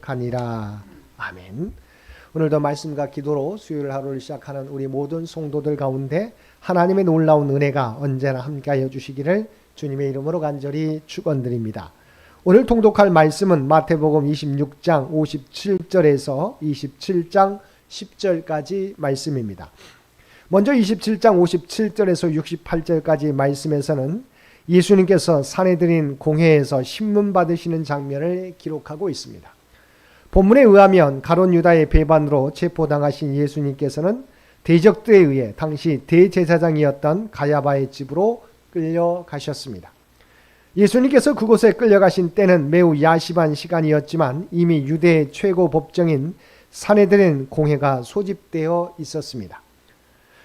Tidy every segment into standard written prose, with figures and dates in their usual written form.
가니라. 아멘. 오늘도 말씀과 기도로 수요일 하루를 시작하는 우리 모든 성도들 가운데 하나님의 놀라운 은혜가 언제나 함께하여 주시기를 주님의 이름으로 간절히 축원드립니다. 오늘 통독할 말씀은 마태복음 26장 57절에서 27장 10절까지 말씀입니다. 먼저 27장 57절에서 68절까지 말씀에서는 예수님께서 사내들인 공회에서 신문 받으시는 장면을 기록하고 있습니다. 본문에 의하면 가룟 유다의 배반으로 체포당하신 예수님께서는 대적들에 의해 당시 대제사장이었던 가야바의 집으로 끌려가셨습니다. 예수님께서 그곳에 끌려가신 때는 매우 야심한 시간이었지만 이미 유대의 최고 법정인 사내들인 공회가 소집되어 있었습니다.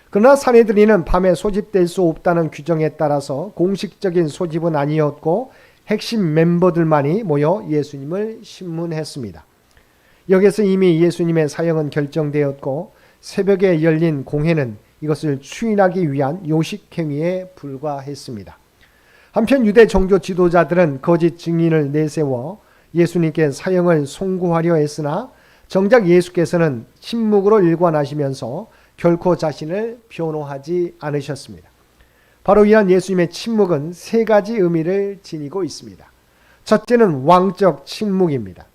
그러나 사내들인은 밤에 소집될 수 없다는 규정에 따라서 공식적인 소집은 아니었고 핵심 멤버들만이 모여 예수님을 신문했습니다. 여기서 이미 예수님의 사형은 결정되었고 새벽에 열린 공회는 이것을 추인하기 위한 요식행위에 불과했습니다. 한편 유대 종교 지도자들은 거짓 증인을 내세워 예수님께 사형을 송구하려 했으나 정작 예수께서는 침묵으로 일관하시면서 결코 자신을 변호하지 않으셨습니다. 바로 이런 예수님의 침묵은 세 가지 의미를 지니고 있습니다. 첫째는 왕적 침묵입니다.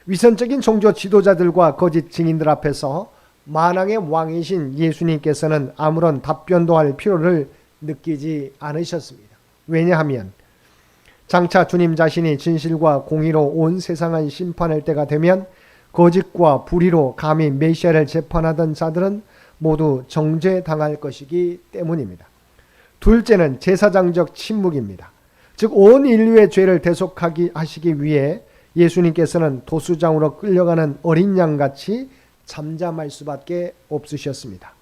위선적인 종교 지도자들과 거짓 증인들 앞에서 만왕의 왕이신 예수님께서는 아무런 답변도 할 필요를 느끼지 않으셨습니다. 왜냐하면 장차 주님 자신이 진실과 공의로 온 세상을 심판할 때가 되면 거짓과 불의로 감히 메시아를 재판하던 자들은 모두 정죄당할 것이기 때문입니다. 둘째는 제사장적 침묵입니다. 즉 온 인류의 죄를 대속하시기 위해 예수님께서는 도수장으로 끌려가는 어린 양같이 잠잠할 수밖에 없으셨습니다.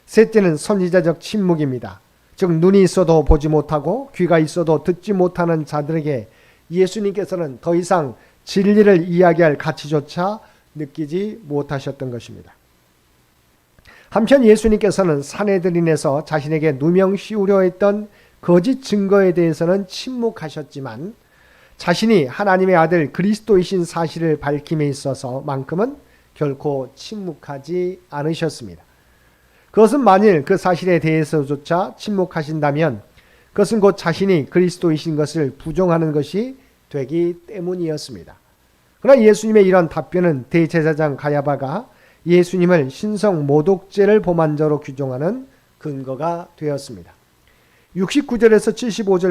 셋째는 선지자적 침묵입니다. 즉 눈이 있어도 보지 못하고 귀가 있어도 듣지 못하는 자들에게 예수님께서는 더 이상 진리를 이야기할 가치조차 느끼지 못하셨던 것입니다. 한편 예수님께서는 사내들인에서 자신에게 누명 씌우려 했던 거짓 증거에 대해서는 침묵하셨지만 자신이 하나님의 아들 그리스도이신 사실을 밝힘에 있어서만큼은 결코 침묵하지 않으셨습니다. 그것은 만일 그 사실에 대해서조차 침묵하신다면 그것은 곧 자신이 그리스도이신 것을 부정하는 것이 되기 때문이었습니다. 그러나 예수님의 이런 답변은 대제사장 가야바가 예수님을 신성 모독죄를 범한 자로 규정하는 근거가 되었습니다. 69절에서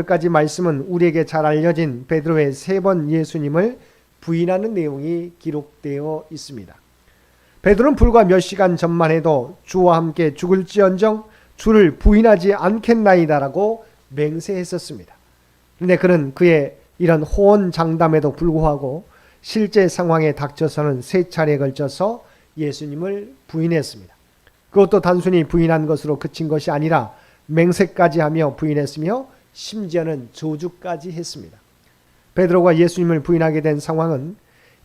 75절까지 말씀은 우리에게 잘 알려진 베드로의 3번 예수님을 부인하는 내용이 기록되어 있습니다. 베드로는 불과 몇 시간 전만 해도 주와 함께 죽을지언정 주를 부인하지 않겠나이다라고 맹세했었습니다. 그런데 그는 그의 이런 호언장담에도 불구하고 실제 상황에 닥쳐서는 3차례에 걸쳐서 예수님을 부인했습니다. 그것도 단순히 부인한 것으로 그친 것이 아니라 맹세까지 하며 부인했으며 심지어는 저주까지 했습니다. 베드로가 예수님을 부인하게 된 상황은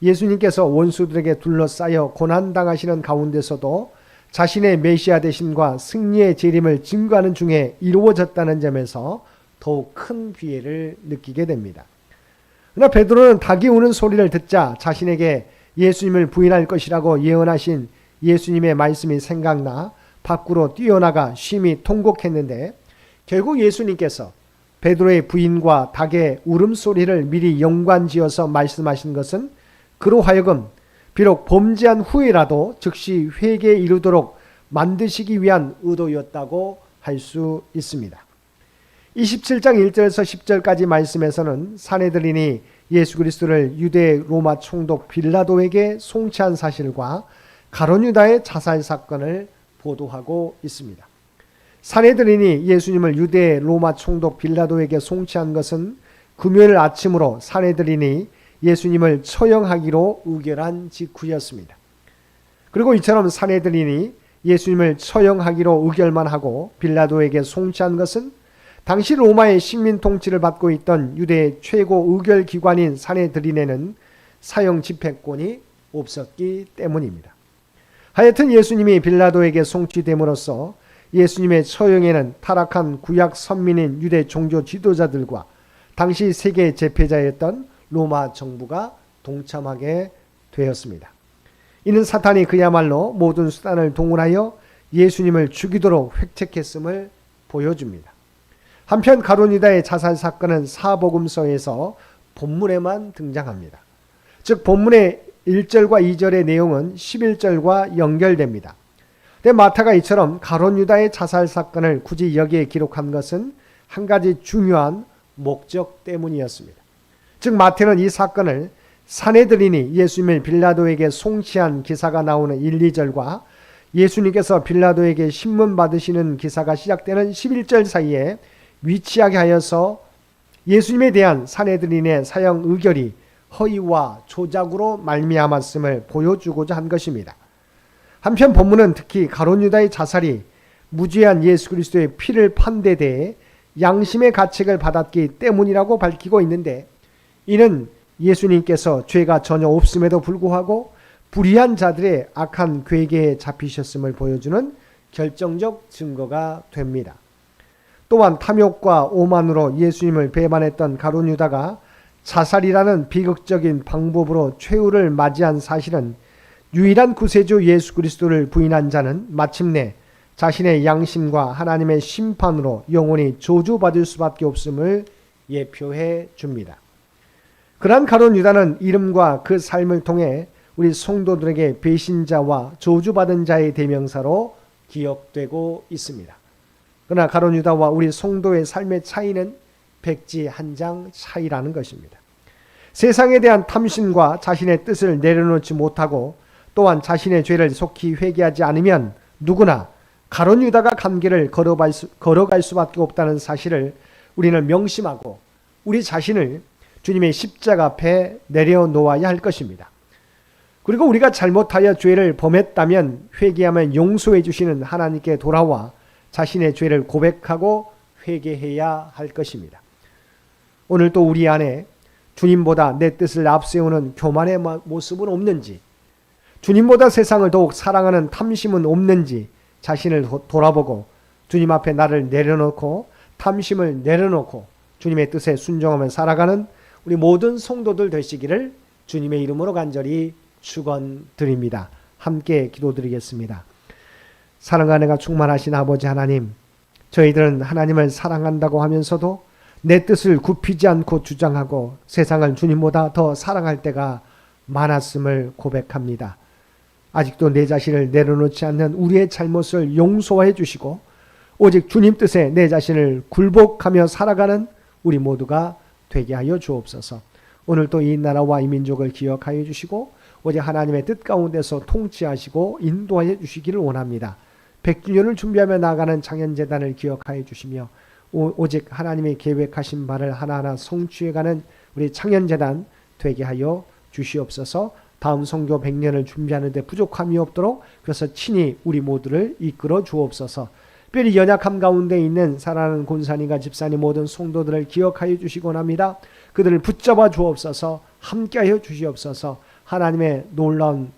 예수님께서 원수들에게 둘러싸여 고난당하시는 가운데서도 자신의 메시아 되심과 승리의 재림을 증거하는 중에 이루어졌다는 점에서 더욱 큰 비애를 느끼게 됩니다. 그러나 베드로는 닭이 우는 소리를 듣자 자신에게 예수님을 부인할 것이라고 예언하신 예수님의 말씀이 생각나 밖으로 뛰어나가 심히 통곡했는데 결국 예수님께서 베드로의 부인과 닭의 울음소리를 미리 연관지어서 말씀하신 것은 그로 하여금 비록 범죄한 후에라도 즉시 회개에 이르도록 만드시기 위한 의도였다고 할 수 있습니다. 27장 1절에서 10절까지 말씀에서는 사내들인이 예수 그리스도를 유대 로마 총독 빌라도에게 송치한 사실과 가룟 유다의 자살 사건을 보도하고 있습니다. 사내들인이 예수님을 유대 로마 총독 빌라도에게 송치한 것은 금요일 아침으로 사내들인이 예수님을 처형하기로 의결한 직후였습니다. 그리고 이처럼 사내들인이 예수님을 처형하기로 의결만 하고 빌라도에게 송치한 것은 당시 로마의 식민 통치를 받고 있던 유대의 최고 의결기관인 사내들인에는 사형 집행권이 없었기 때문입니다. 하여튼 예수님이 빌라도에게 송치됨으로써 예수님의 처형에는 타락한 구약 선민인 유대 종교 지도자들과 당시 세계 제패자였던 로마 정부가 동참하게 되었습니다. 이는 사탄이 그야말로 모든 수단을 동원하여 예수님을 죽이도록 획책했음을 보여줍니다. 한편 가룟 유다의 자살 사건은 사복음서에서 본문에만 등장합니다. 즉 본문의 1절과 2절의 내용은 11절과 연결됩니다. 근데 마태가 이처럼 가룟 유다의 자살 사건을 굳이 여기에 기록한 것은 한 가지 중요한 목적 때문이었습니다. 즉 마태는 이 사건을 산헤드린이 예수님을 빌라도에게 송치한 기사가 나오는 1, 2절과 예수님께서 빌라도에게 신문 받으시는 기사가 시작되는 11절 사이에 위치하게 하여서 예수님에 대한 산헤드린의 사형 의결이 허위와 조작으로 말미암았음을 보여주고자 한 것입니다. 한편 본문은 특히 가룟 유다의 자살이 무죄한 예수 그리스도의 피를 판 데 대해 양심의 가책을 받았기 때문이라고 밝히고 있는데, 이는 예수님께서 죄가 전혀 없음에도 불구하고 불의한 자들의 악한 괴계에 잡히셨음을 보여주는 결정적 증거가 됩니다. 또한 탐욕과 오만으로 예수님을 배반했던 가룟 유다가 자살이라는 비극적인 방법으로 최후를 맞이한 사실은 유일한 구세주 예수 그리스도를 부인한 자는 마침내 자신의 양심과 하나님의 심판으로 영원히 저주받을 수밖에 없음을 예표해 줍니다. 그러한 가룟 유다는 이름과 그 삶을 통해 우리 성도들에게 배신자와 저주받은 자의 대명사로 기억되고 있습니다. 그러나 가룟 유다와 우리 성도의 삶의 차이는 백지 한 장 차이라는 것입니다. 세상에 대한 탐심과 자신의 뜻을 내려놓지 못하고 또한 자신의 죄를 속히 회개하지 않으면 누구나 가룟 유다가 간 길을 걸어갈 수밖에 없다는 사실을 우리는 명심하고 우리 자신을 주님의 십자가 앞에 내려놓아야 할 것입니다. 그리고 우리가 잘못하여 죄를 범했다면 회개하면 용서해 주시는 하나님께 돌아와 자신의 죄를 고백하고 회개해야 할 것입니다. 오늘 또 우리 안에 주님보다 내 뜻을 앞세우는 교만의 모습은 없는지, 주님보다 세상을 더욱 사랑하는 탐심은 없는지 자신을 돌아보고 주님 앞에 나를 내려놓고 탐심을 내려놓고 주님의 뜻에 순종하며 살아가는 우리 모든 성도들 되시기를 주님의 이름으로 간절히 축원드립니다. 함께 기도드리겠습니다. 사랑과 은혜가 충만하신 아버지 하나님, 저희들은 하나님을 사랑한다고 하면서도 내 뜻을 굽히지 않고 주장하고 세상을 주님보다 더 사랑할 때가 많았음을 고백합니다. 아직도 내 자신을 내려놓지 않는 우리의 잘못을 용서해 주시고 오직 주님 뜻에 내 자신을 굴복하며 살아가는 우리 모두가 되게 하여 주옵소서. 오늘 또 이 나라와 이 민족을 기억하여 주시고 오직 하나님의 뜻 가운데서 통치하시고 인도하여 주시기를 원합니다. 100주년을 준비하며 나아가는 창현재단을 기억하여 주시며 오직 하나님의 계획하신 바를 하나하나 성취해가는 우리 창현재단 되게 하여 주시옵소서. 다음 선교 100년을 준비하는 데 부족함이 없도록 그래서 친히 우리 모두를 이끌어 주옵소서. 특별히 연약함 가운데 있는 사랑하는 권사님과 집사님 모든 성도들을 기억하여 주시곤 합니다. 그들을 붙잡아 주옵소서. 함께하여 주시옵소서. 하나님의 놀라운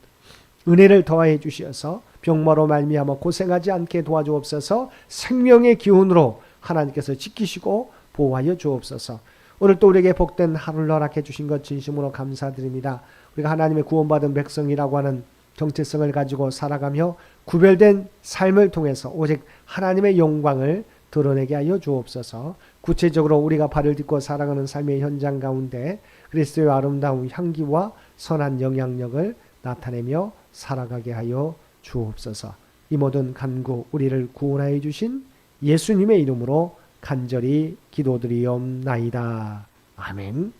은혜를 더하여 주시어서 병마로 말미암아 고생하지 않게 도와주옵소서. 생명의 기운으로 하나님께서 지키시고 보호하여 주옵소서. 오늘 또 우리에게 복된 하루를 허락해 주신 것 진심으로 감사드립니다. 우리가 하나님의 구원받은 백성이라고 하는 정체성을 가지고 살아가며 구별된 삶을 통해서 오직 하나님의 영광을 드러내게 하여 주옵소서. 구체적으로 우리가 발을 딛고 살아가는 삶의 현장 가운데 그리스도의 아름다운 향기와 선한 영향력을 나타내며 살아가게 하여 주옵소서. 이 모든 간구 우리를 구원하여 주신 예수님의 이름으로 간절히 기도드리옵나이다. 아멘.